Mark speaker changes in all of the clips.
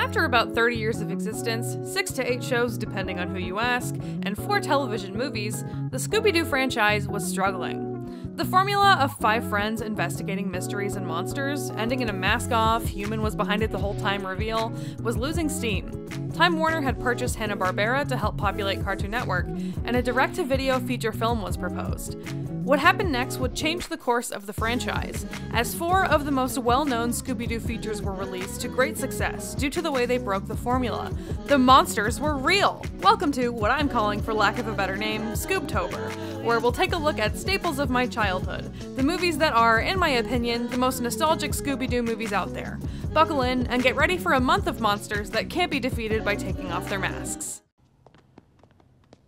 Speaker 1: After about 30 years of existence, 6 to 8 shows depending on who you ask, and 4 television movies, the Scooby-Doo franchise was struggling. The formula of 5 friends investigating mysteries and monsters, ending in a mask-off, human was behind it the whole time reveal, was losing steam. Time Warner had purchased Hanna-Barbera to help populate Cartoon Network, and a direct-to-video feature film was proposed. What happened next would change the course of the franchise, as 4 of the most well-known Scooby-Doo features were released to great success due to the way they broke the formula. The monsters were real! Welcome to what I'm calling, for lack of a better name, Scooptober, where we'll take a look at staples of my childhood, the movies that are, in my opinion, the most nostalgic Scooby-Doo movies out there. Buckle in and get ready for a month of monsters that can't be defeated by taking off their masks.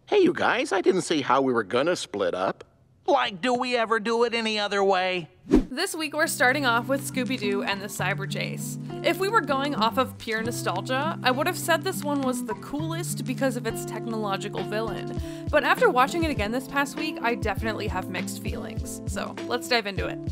Speaker 2: Hey, you guys, I didn't see how we were gonna split up.
Speaker 3: Like, do we ever do it any other way?
Speaker 1: This week we're starting off with Scooby-Doo and the Cyber Chase. If we were going off of pure nostalgia, I would have said this one was the coolest because of its technological villain. But after watching it again this past week, I definitely have mixed feelings. So let's dive into it.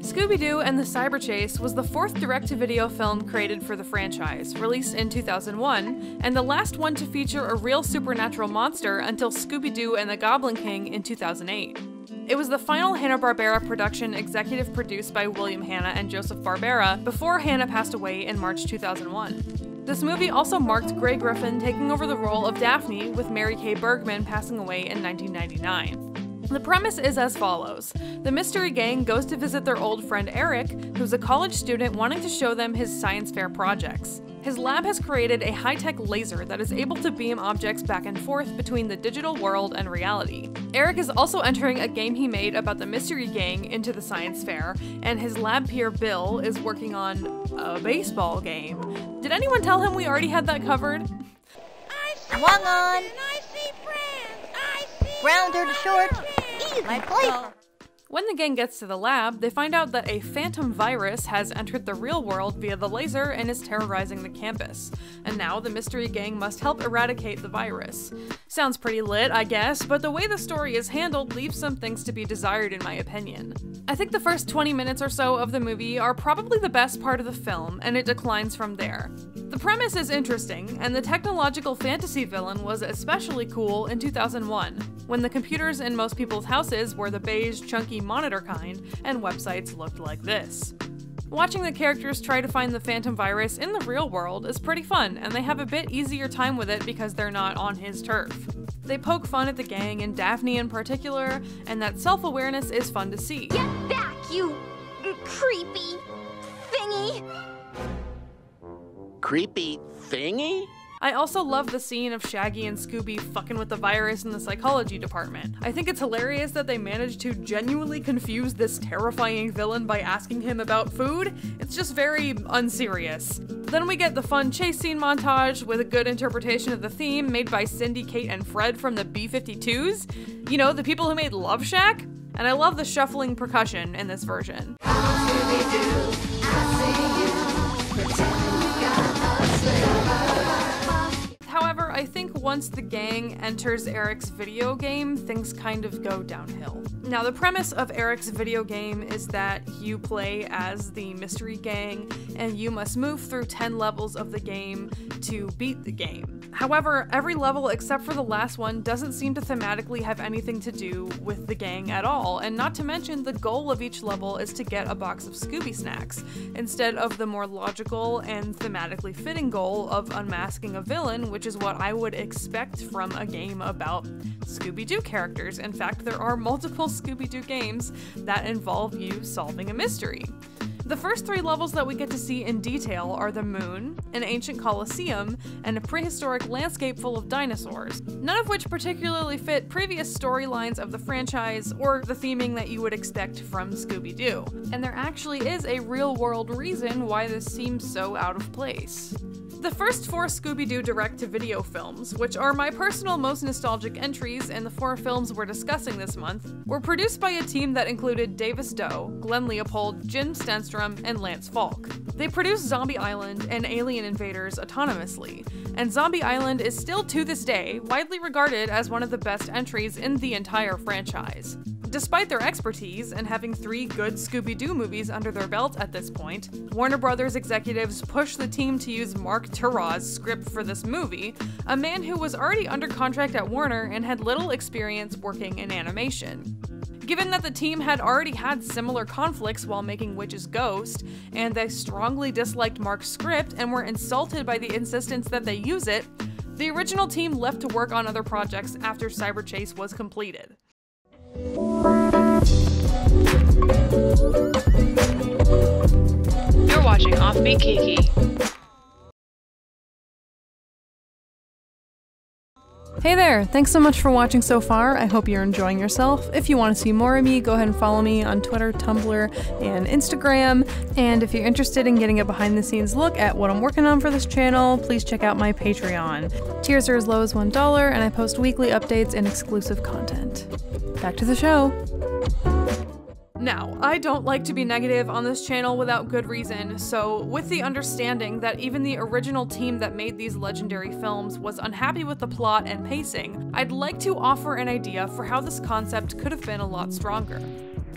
Speaker 1: Scooby-Doo and the Cyber Chase was the 4th direct-to-video film created for the franchise, released in 2001, and the last one to feature a real supernatural monster until Scooby-Doo and the Goblin King in 2008. It was the final Hanna-Barbera production executive produced by William Hanna and Joseph Barbera before Hanna passed away in March 2001. This movie also marked Grey Griffin taking over the role of Daphne, with Mary Kay Bergman passing away in 1999. The premise is as follows. The mystery gang goes to visit their old friend Eric, who's a college student wanting to show them his science fair projects. His lab has created a high-tech laser that is able to beam objects back and forth between the digital world and reality. Eric is also entering a game he made about the mystery gang into the science fair, and his lab peer Bill is working on a baseball game. Did anyone tell him we already had that covered?
Speaker 4: Swung on. Rounder to short. Easy play.
Speaker 1: When the gang gets to the lab, they find out that a phantom virus has entered the real world via the laser and is terrorizing the campus. And now the mystery gang must help eradicate the virus. Sounds pretty lit, I guess, but the way the story is handled leaves some things to be desired in my opinion. I think the first 20 minutes or so of the movie are probably the best part of the film, and it declines from there. The premise is interesting, and the technological fantasy villain was especially cool in 2001, when the computers in most people's houses were the beige, chunky monitor kind, and websites looked like this. Watching the characters try to find the phantom virus in the real world is pretty fun, and they have a bit easier time with it because they're not on his turf. They poke fun at the gang, and Daphne in particular, and that self-awareness is fun to see.
Speaker 4: Get back, you creepy thingy.
Speaker 2: Creepy thingy?
Speaker 1: I also love the scene of Shaggy and Scooby fucking with the virus in the psychology department. I think it's hilarious that they managed to genuinely confuse this terrifying villain by asking him about food. It's just very unserious. Then we get the fun chase scene montage with a good interpretation of the theme made by Cindy, Kate, and Fred from the B-52s. You know, the people who made Love Shack? And I love the shuffling percussion in this version. However, I think once the gang enters Eric's video game, things kind of go downhill. Now, the premise of Eric's video game is that you play as the mystery gang, and you must move through 10 levels of the game to beat the game. However, every level except for the last one doesn't seem to thematically have anything to do with the gang at all, and not to mention the goal of each level is to get a box of Scooby snacks, instead of the more logical and thematically fitting goal of unmasking a villain, which is what I would expect from a game about Scooby-Doo characters. In fact, there are multiple Scooby-Doo games that involve you solving a mystery. The first 3 levels that we get to see in detail are the moon, an ancient coliseum, and a prehistoric landscape full of dinosaurs, none of which particularly fit previous storylines of the franchise or the theming that you would expect from Scooby-Doo. And there actually is a real-world reason why this seems so out of place. The first 4 Scooby-Doo direct-to-video films, which are my personal most nostalgic entries in the 4 films we're discussing this month, were produced by a team that included Davis Doe, Glenn Leopold, Jim Stenstrom, and Lance Falk. They produced Zombie Island and Alien Invaders autonomously, and Zombie Island is still to this day widely regarded as one of the best entries in the entire franchise. Despite their expertise and having 3 good Scooby-Doo movies under their belt at this point, Warner Brothers executives pushed the team to use Mark Turraw's script for this movie, a man who was already under contract at Warner and had little experience working in animation. Given that the team had already had similar conflicts while making Witch's Ghost, and they strongly disliked Mark's script and were insulted by the insistence that they use it, the original team left to work on other projects after Cyberchase was completed.
Speaker 5: You're watching Offbeat Kiki.
Speaker 1: Hey there, thanks so much for watching so far. I hope you're enjoying yourself. If you want to see more of me, go ahead and follow me on Twitter, Tumblr, and Instagram. And if you're interested in getting a behind the scenes look at what I'm working on for this channel, please check out my Patreon. Tiers are as low as $1, and I post weekly updates and exclusive content. Back to the show. Now, I don't like to be negative on this channel without good reason, so with the understanding that even the original team that made these legendary films was unhappy with the plot and pacing, I'd like to offer an idea for how this concept could have been a lot stronger.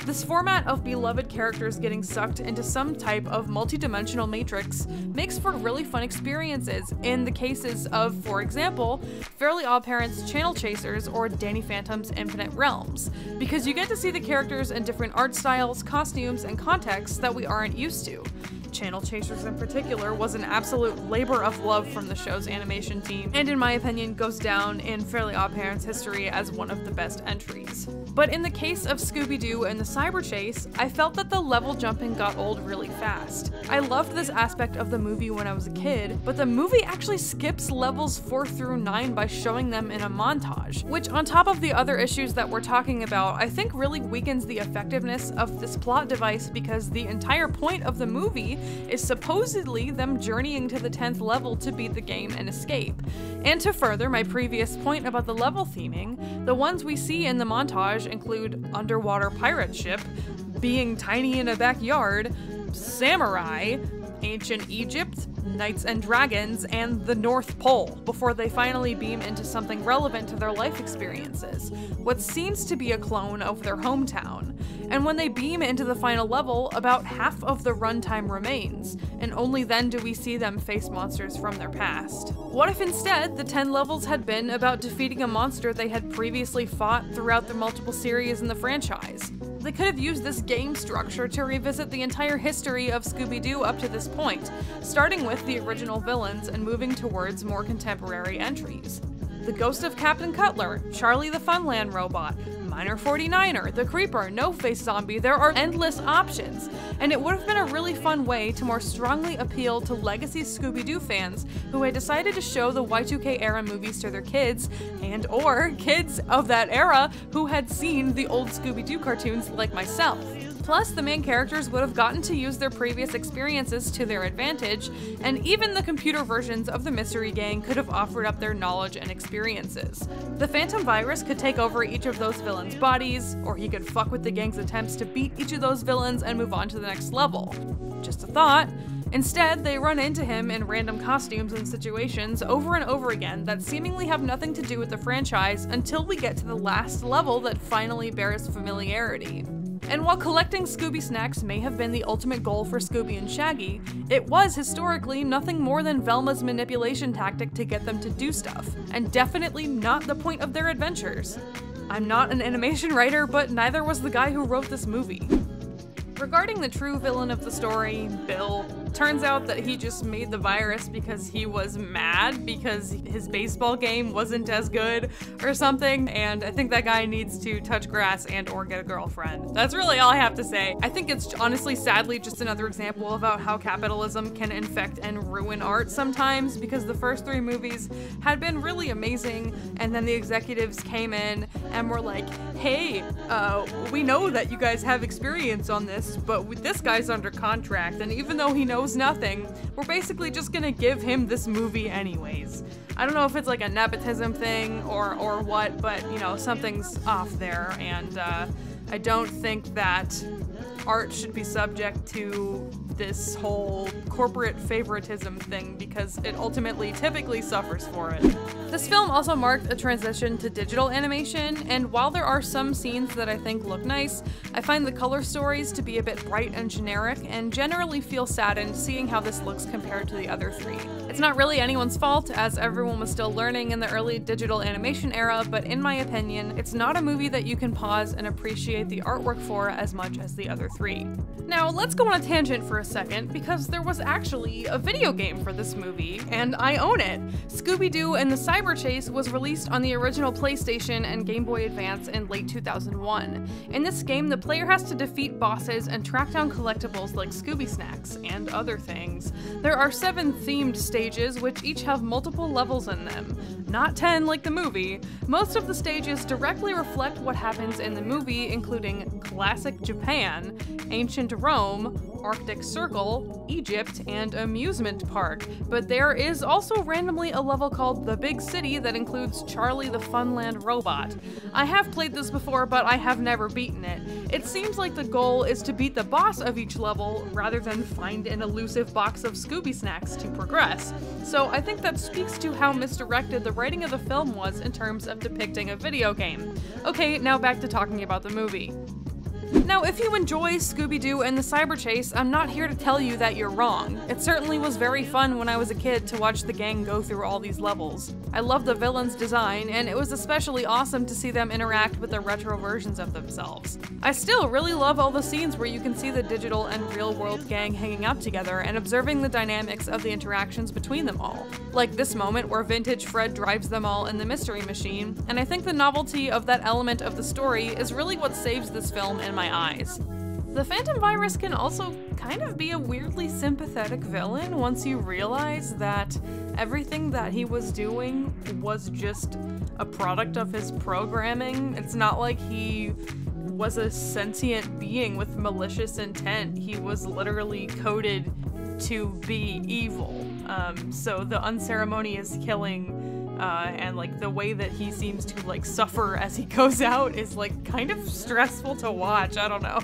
Speaker 1: This format of beloved characters getting sucked into some type of multi-dimensional matrix makes for really fun experiences in the cases of, for example, Fairly OddParents' Channel Chasers or Danny Phantom's Infinite Realms, because you get to see the characters in different art styles, costumes, and contexts that we aren't used to. Channel Chasers in particular was an absolute labor of love from the show's animation team, and in my opinion goes down in Fairly OddParents history as one of the best entries. But in the case of Scooby-Doo and the Cyberchase, I felt that the level jumping got old really fast. I loved this aspect of the movie when I was a kid, but the movie actually skips levels 4 through 9 by showing them in a montage, which on top of the other issues that we're talking about, I think really weakens the effectiveness of this plot device because the entire point of the movie is supposedly them journeying to the 10th level to beat the game and escape. And to further my previous point about the level theming, the ones we see in the montage include underwater pirate ship, being tiny in a backyard, samurai, ancient Egypt, knights and dragons, and the North Pole, before they finally beam into something relevant to their life experiences, what seems to be a clone of their hometown. And when they beam into the final level, about half of the runtime remains, and only then do we see them face monsters from their past. What if instead the 10 levels had been about defeating a monster they had previously fought throughout the multiple series in the franchise? They could have used this game structure to revisit the entire history of Scooby-Doo up to this point, starting with the original villains and moving towards more contemporary entries. The Ghost of Captain Cutler, Charlie the Funland Robot, Miner 49er, the Creeper, No-Face Zombie, there are endless options, and it would have been a really fun way to more strongly appeal to legacy Scooby-Doo fans who had decided to show the Y2K era movies to their kids, and or kids of that era who had seen the old Scooby-Doo cartoons like myself. Plus, the main characters would have gotten to use their previous experiences to their advantage, and even the computer versions of the Mystery Gang could have offered up their knowledge and experiences. The Phantom Virus could take over each of those villains' bodies, or he could fuck with the gang's attempts to beat each of those villains and move on to the next level. Just a thought. Instead, they run into him in random costumes and situations over and over again that seemingly have nothing to do with the franchise until we get to the last level that finally bears familiarity. And while collecting Scooby snacks may have been the ultimate goal for Scooby and Shaggy, it was historically nothing more than Velma's manipulation tactic to get them to do stuff, and definitely not the point of their adventures. I'm not an animation writer, but neither was the guy who wrote this movie. Regarding the true villain of the story, Bill, turns out that he just made the virus because he was mad because his baseball game wasn't as good or something, and I think that guy needs to touch grass and or get a girlfriend. That's really all I have to say. I think it's honestly, sadly, just another example about how capitalism can infect and ruin art sometimes, because the first 3 movies had been really amazing, and then the executives came in and were like, hey, we know that you guys have experience on this, but this guy's under contract, and even though he knows nothing, we're basically just gonna give him this movie anyways. I don't know if it's like a nepotism thing or what, but you know, something's off there, and I don't think that art should be subject to this whole corporate favoritism thing because it ultimately typically suffers for it. This film also marked a transition to digital animation, and while there are some scenes that I think look nice, I find the color stories to be a bit bright and generic, and generally feel saddened seeing how this looks compared to the other three. It's not really anyone's fault, as everyone was still learning in the early digital animation era, but in my opinion, it's not a movie that you can pause and appreciate the artwork for as much as the other three. Now, let's go on a tangent for a second, because there was actually a video game for this movie, and I own it! Scooby-Doo and the Cyber Chase was released on the original PlayStation and Game Boy Advance in late 2001. In this game, the player has to defeat bosses and track down collectibles like Scooby Snacks and other things. There are 7 themed stages, which each have multiple levels in them. Not 10 like the movie. Most of the stages directly reflect what happens in the movie, including classic Japan, ancient Rome, Arctic Circle, Egypt, and amusement park. But there is also randomly a level called The Big City that includes Charlie the Funland robot. I have played this before, but I have never beaten it. It seems like the goal is to beat the boss of each level rather than find an elusive box of Scooby Snacks to progress. So I think that speaks to how misdirected the writing of the film was in terms of depicting a video game. Okay, now back to talking about the movie. Now, if you enjoy Scooby-Doo and the Cyber Chase, I'm not here to tell you that you're wrong. It certainly was very fun when I was a kid to watch the gang go through all these levels. I love the villains' design, and it was especially awesome to see them interact with the retro versions of themselves. I still really love all the scenes where you can see the digital and real-world gang hanging out together and observing the dynamics of the interactions between them all. Like this moment where vintage Fred drives them all in the Mystery Machine, and I think the novelty of that element of the story is really what saves this film in my eyes. The Phantom Virus can also kind of be a weirdly sympathetic villain once you realize that everything that he was doing was just a product of his programming. It's not like he was a sentient being with malicious intent. He was literally coded to be evil. So the unceremonious killing and like the way that he seems to like suffer as he goes out is like kind of stressful to watch. I don't know.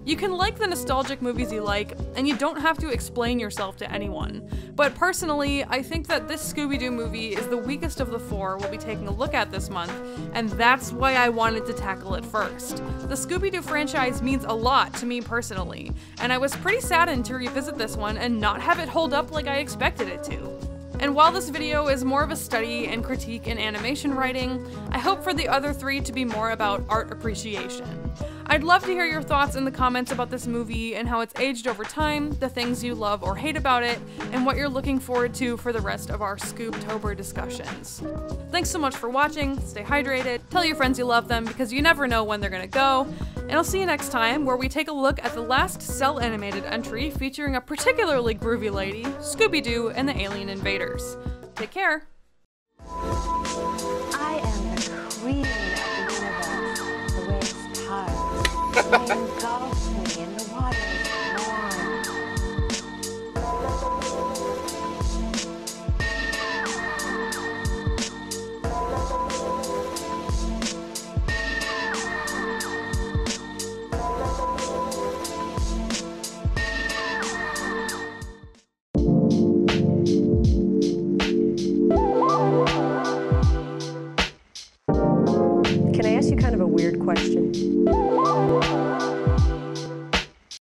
Speaker 1: You can like the nostalgic movies you like, and you don't have to explain yourself to anyone. But personally, I think that this Scooby-Doo movie is the weakest of the 4 we'll be taking a look at this month, and that's why I wanted to tackle it first. The Scooby-Doo franchise means a lot to me personally, and I was pretty saddened to revisit this one and not have it hold up like I expected it to. And while this video is more of a study and critique in animation writing, I hope for the other 3 to be more about art appreciation. I'd love to hear your thoughts in the comments about this movie and how it's aged over time, the things you love or hate about it, and what you're looking forward to for the rest of our Scooptober discussions. Thanks so much for watching, stay hydrated, tell your friends you love them because you never know when they're gonna go, and I'll see you next time where we take a look at the last cel-animated entry featuring a particularly groovy lady, Scooby-Doo and the Alien Invaders. Take care!
Speaker 6: I am the queen of the universe. The waves part. The engulf me in the waters.